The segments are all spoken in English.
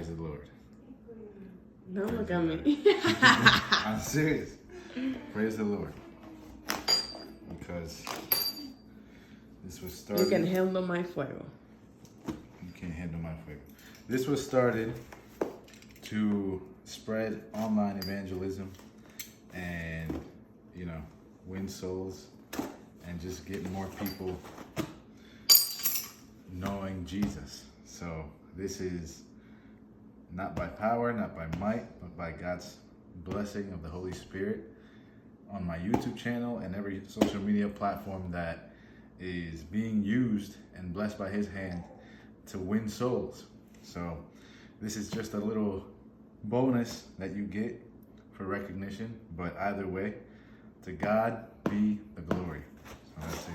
Praise the Lord. Don't look at me. I'm serious. Praise the Lord. Because this was started. You can handle my fuego. You can't handle my fuego. This was started to spread online evangelism and, you know, win souls and just get more people knowing Jesus. So this is not by power, not by might, but by God's blessing of the Holy Spirit on my YouTube channel and every social media platform that is being used and blessed by His hand to win souls. So this is just a little bonus that you get for recognition, but either way, to God be the glory. So let's see.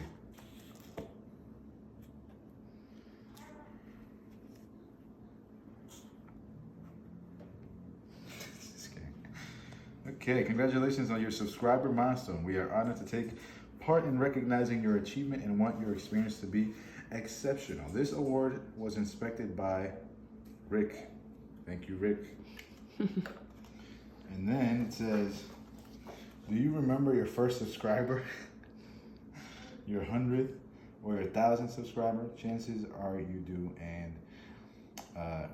Just kidding. Okay, congratulations on your subscriber milestone. We are honored to take part in recognizing your achievement and want your experience to be exceptional. This award was inspected by Rick. Thank you, Rick. And then it says, do you remember your first subscriber, your 100th, or your 1,000th subscriber? Chances are you do, and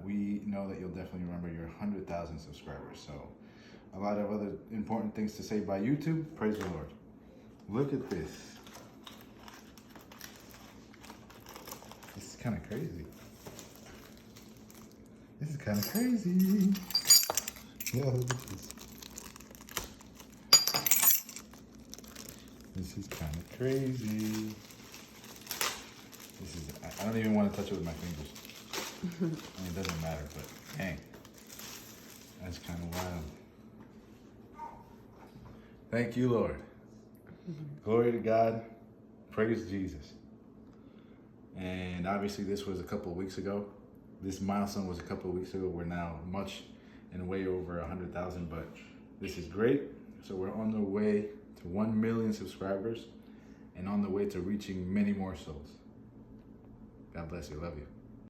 we know that you'll definitely remember your 100,000 subscribers. So a lot of other important things to say by YouTube. Praise the Lord. Look at this. This is kind of crazy. This is kind of crazy. Yeah, look at this. This is kind of crazy. This is, I don't even want to touch it with my fingers. I mean, it doesn't matter, but dang. That's kind of wild. Thank you, Lord. Glory to God. Praise Jesus. And obviously this was a couple of weeks ago. This milestone was a couple of weeks ago. We're now much and way over 100,000, but this is great. So we're on the way to 1 million subscribers and on the way to reaching many more souls. God bless you. Love you.